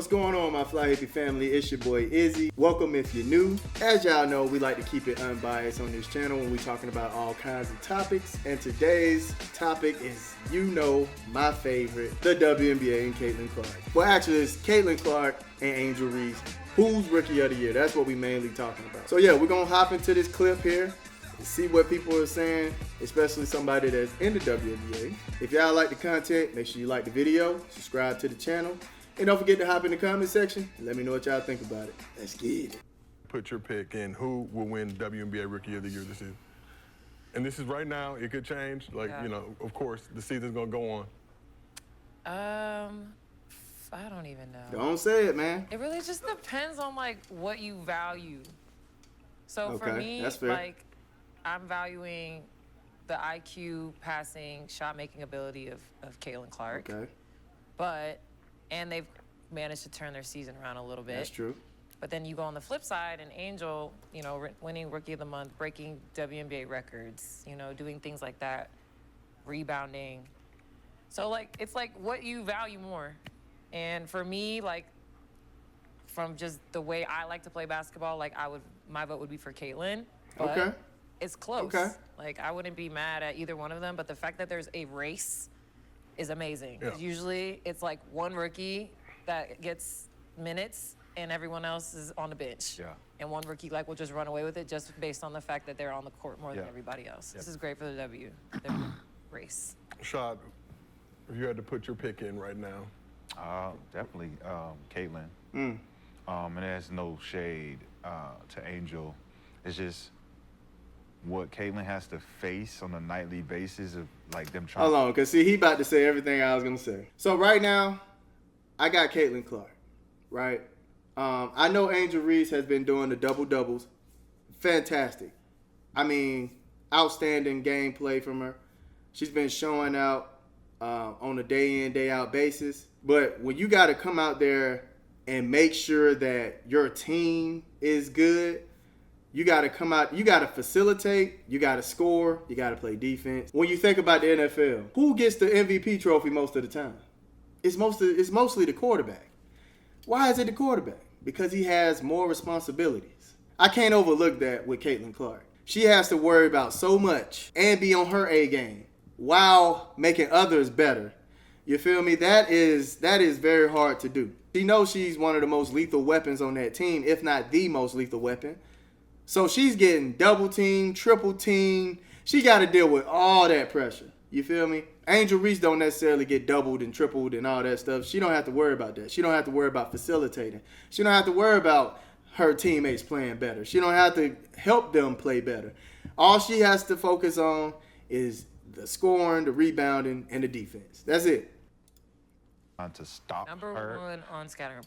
What's going on, my Fly Hippie family? It's your boy Izzy. Welcome if you're new. As y'all know, we like to keep it unbiased on this channel when we're talking about all kinds of topics. And today's topic is, my favorite, the WNBA and Caitlin Clark. Well, actually, it's Caitlin Clark and Angel Reese. Who's Rookie of the Year? That's what we mainly talking about. So yeah, we're gonna hop into this clip here and see what people are saying, especially somebody that's in the WNBA. If y'all like the content, make sure you like the video, subscribe to the channel, and don't forget to hop in the comment section and let me know what y'all think about it. Let's get it. Put your pick in who will win WNBA Rookie of the Year this season. And this is right now, it could change. Of course, the season's gonna go on. I don't even know. Don't say it, man. It really just depends on what you value. So for me, that's fair. I'm valuing the IQ, passing, shot making ability of Caitlin Clark. Okay. And they've managed to turn their season around a little bit. That's true. But then you go on the flip side, and Angel, winning Rookie of the Month, breaking WNBA records, doing things like that, rebounding. So it's what you value more. And for me, from just the way I like to play basketball, my vote would be for Caitlin. But Okay. it's close. Okay. I wouldn't be mad at either one of them, but the fact that there's a race is amazing. Yeah. Usually it's one rookie that gets minutes and everyone else is on the bench. Yeah. And one rookie will just run away with it just based on the fact that they're on the court more than everybody else. This is great for the race. Shad, if you had to put your pick in right now. Definitely Caitlin. And there's no shade to Angel. It's just what Caitlin has to face on a nightly basis of them trying. Hold on, because see, he about to say everything I was going to say. So right now, I got Caitlin Clark, right? I know Angel Reese has been doing the double-doubles. Fantastic. I mean, outstanding gameplay from her. She's been showing out on a day-in, day-out basis. But when you got to come out there and make sure that your team is good, you got to come out, you got to facilitate, you got to score, you got to play defense. When you think about the NFL, who gets the MVP trophy most of the time? It's mostly the quarterback. Why is it the quarterback? Because he has more responsibilities. I can't overlook that with Caitlin Clark. She has to worry about so much and be on her A game while making others better. You feel me? That is very hard to do. She knows she's one of the most lethal weapons on that team, if not the most lethal weapon. So she's getting double teamed, triple teamed. She got to deal with all that pressure. You feel me? Angel Reese don't necessarily get doubled and tripled and all that stuff. She don't have to worry about that. She don't have to worry about facilitating. She don't have to worry about her teammates playing better. She don't have to help them play better. All she has to focus on is the scoring, the rebounding, and the defense. That's it. To stop Number her. one on scattering.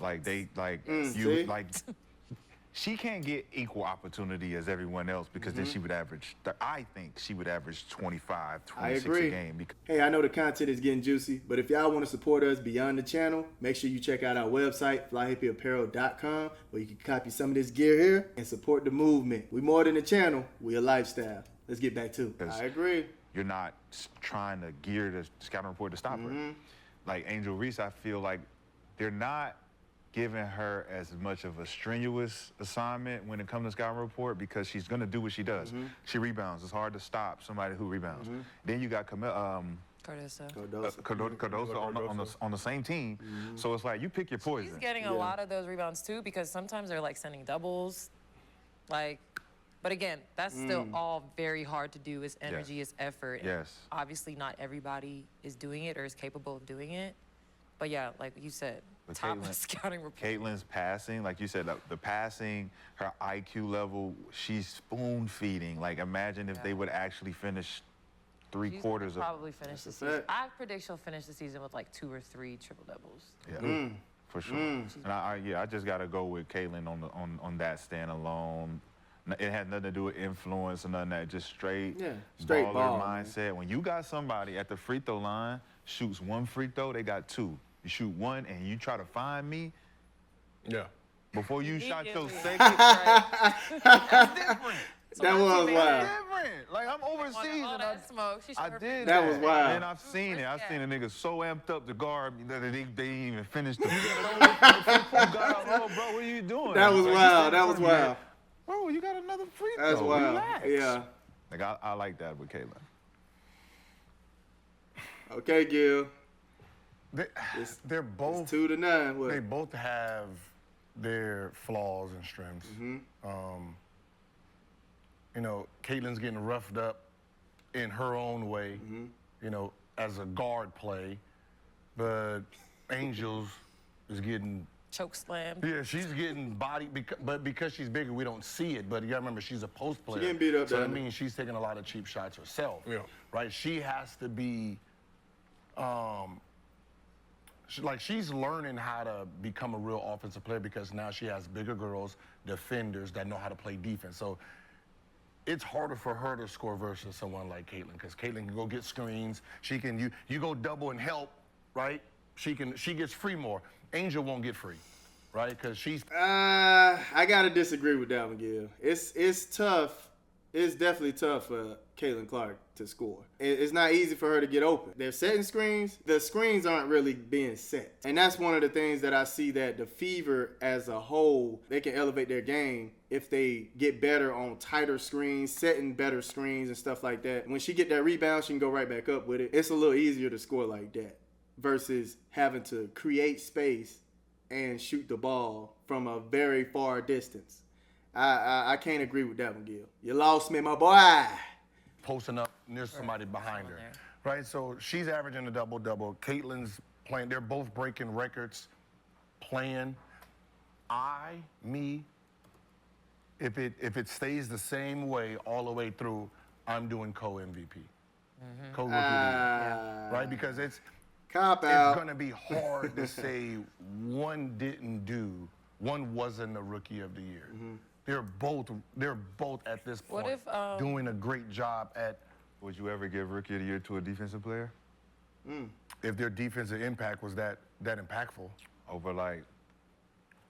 She can't get equal opportunity as everyone else because then she would average. I think she would average 25, 26 a game. Hey, I know the content is getting juicy, but if y'all want to support us beyond the channel, make sure you check out our website, flyhippieapparel.com, where you can copy some of this gear here and support the movement. We more than a channel, we a lifestyle. Let's get back to it. I agree. You're not trying to gear the scouting report to stop her. Like Angel Reese, I feel like they're not giving her as much of a strenuous assignment when it comes to scouting report because she's going to do what she does. She rebounds. It's hard to stop somebody who rebounds. Then you got Cardoso on the same team. So it's you pick your poison. She's getting a lot of those rebounds too because sometimes they're sending doubles. But again, that's still all very hard to do. It's energy, it's effort. And obviously not everybody is doing it or is capable of doing it. But yeah, like you said, but top of the scouting report. Caitlin's passing, like you said, the passing, her IQ level, she's spoon feeding. Imagine if they would actually finish three-quarters of. Probably finish the season. I predict she'll finish the season with 2 or 3 triple doubles. Yeah, for sure. And I just gotta go with Caitlin on that standalone. It had nothing to do with influence or none of that. Just straight baller mindset. When you got somebody at the free throw line shoots 1 free throw, they got 2. You shoot 1 and you try to find me. Yeah. Before you shot your second, That's different. That was wild. Like, I'm overseas. All that smoke. I did that. Was wild. And I've seen it. I've seen a nigga so amped up to guard me that they didn't even finish the you doing? That was Like, you wild. standing That in was front of me like, wild. Bro, you got another free throw. That's wild. Relax. Yeah. Like, I like that with Caitlin. Okay, Gil. They're both. It's 2-9. What? They both have their flaws and strengths. You know, Caitlin's getting roughed up in her own way, you know, as a guard play, but Angel's is getting Choke slammed. Yeah, she's getting body, but because she's bigger, we don't see it. But you gotta remember, she's a post player. getting beat up so that down there. means she's taking a lot of cheap shots herself. Yeah. Right? She has to be, she's learning how to become a real offensive player because now she has bigger girls, defenders that know how to play defense. So it's harder for her to score versus someone like Caitlin because Caitlin can go get screens. She can, you go double and help, right? She gets free more. Angel won't get free, right? Because she's. I gotta disagree with that one, Gil. It's tough. It's definitely tough for Caitlin Clark to score. It's not easy for her to get open. They're setting screens. The screens aren't really being set, and that's one of the things that I see that the Fever as a whole, they can elevate their game if they get better on tighter screens, setting better screens and stuff like that. When she get that rebound, she can go right back up with it. It's a little easier to score like that versus having to create space and shoot the ball from a very far distance. I can't agree with that one, Gil. You lost me, my boy. Posting up and there's somebody behind her, right? So she's averaging a double-double. Caitlin's playing. They're both breaking records, playing. If it stays the same way all the way through, I'm doing co-MVP, co-rookie of the year, right? Because it's going to be hard to say one wasn't a rookie of the year. They're both at this point doing a great job at. Would you ever give Rookie of the Year to a defensive player? If their defensive impact was that impactful. Over like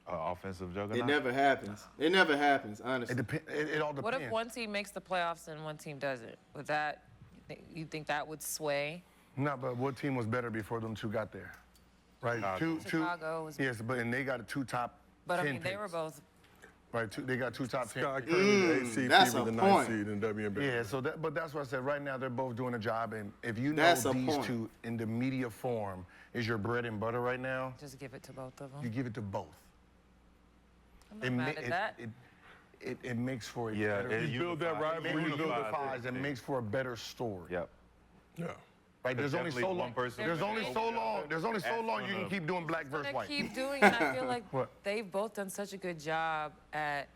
offensive juggernaut? It never happens. It never happens, honestly. It all depends. What if one team makes the playoffs and one team doesn't? Would that, you think that would sway? No, but what team was better before them two got there? Right? Chicago was. Yes, but and they got two top. But 10 I mean, they picks. were both. Right, they got two top 10. Scott picks. Curry, the 8th seed, that's Fever, a the point. 9th seed in WNBA. Yeah, so but that's what I said. Right now, they're both doing a job, and if you know That's a these point. two in the media form is your bread and butter right now, Just give it to both of them. you give it to both. I'm not mad at that. It makes for a Yeah, better. it You build that unifies- rivalry, It you build unifies and makes for a better story. Yep. Yeah. Right? There's only so definitely long. one person There's can only make so it. long. There's only so That's long you one can of- keep doing black versus I white. keep doing it. I feel like What? they've both done such a good job at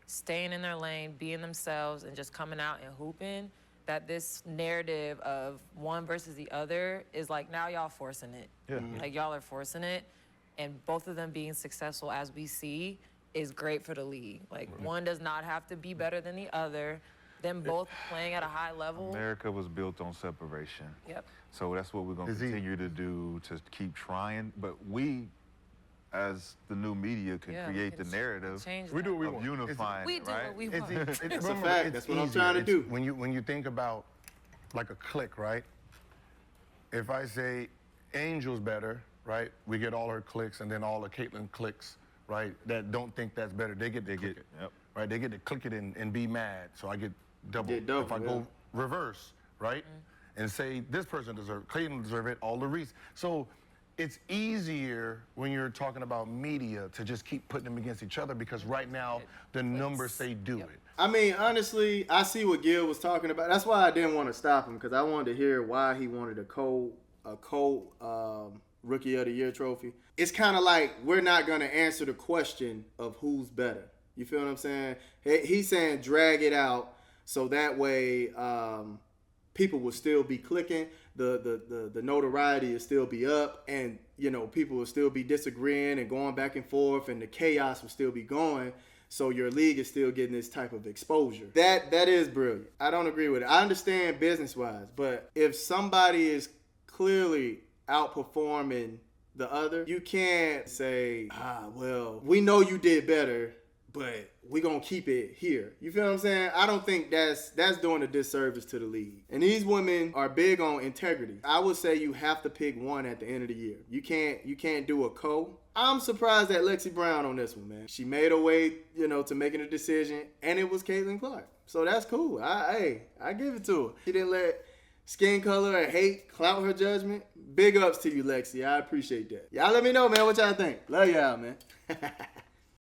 staying in their lane, being themselves, and just coming out and hooping, that this narrative of one versus the other is like, now y'all forcing it. Yeah. Like, y'all are forcing it. And both of them being successful, as we see, is great for the league. Like, one does not have to be better than the other. Them both playing at a high level. America was built on separation. Yep. So that's what we're going to Is he- continue to do, to keep trying. But we, as the new media, can Yeah, we create can the narrative change We do that. what we of want. unifying We it, do right? what we It's, want. it's, That's a remember, fact. it's That's what I'm easier. trying to It's- do. When you think about like a click, right? If I say Angel's better, right? We get all her clicks and then all the Caitlin clicks, right? That don't think that's better. They get to click it. Yep. Right? They get to click it and be mad. So I get double. Get double, if I yeah. go reverse, right? And say this person deserves, Caitlin deserve it, all the reasons. So it's easier when you're talking about media to just keep putting them against each other because right now the numbers say do it. I mean, honestly, I see what Gil was talking about. That's why I didn't want to stop him because I wanted to hear why he wanted a Rookie of the Year trophy. It's kind of like we're not going to answer the question of who's better. You feel what I'm saying? He's saying drag it out so that way people will still be clicking. The notoriety will still be up, and people will still be disagreeing and going back and forth, and the chaos will still be going. So your league is still getting this type of exposure. That is brilliant. I don't agree with it. I understand business-wise, but if somebody is clearly outperforming the other, you can't say, well, we know you did better, but we gonna keep it here. You feel what I'm saying? I don't think that's doing a disservice to the league. And these women are big on integrity. I would say you have to pick one at the end of the year. You can't do a co. I'm surprised at Lexi Brown on this one, man. She made her way, to making a decision, and it was Caitlin Clark. So that's cool. I give it to her. She didn't let skin color or hate clout her judgment. Big ups to you, Lexi. I appreciate that. Y'all let me know, man, what y'all think. Love y'all, man.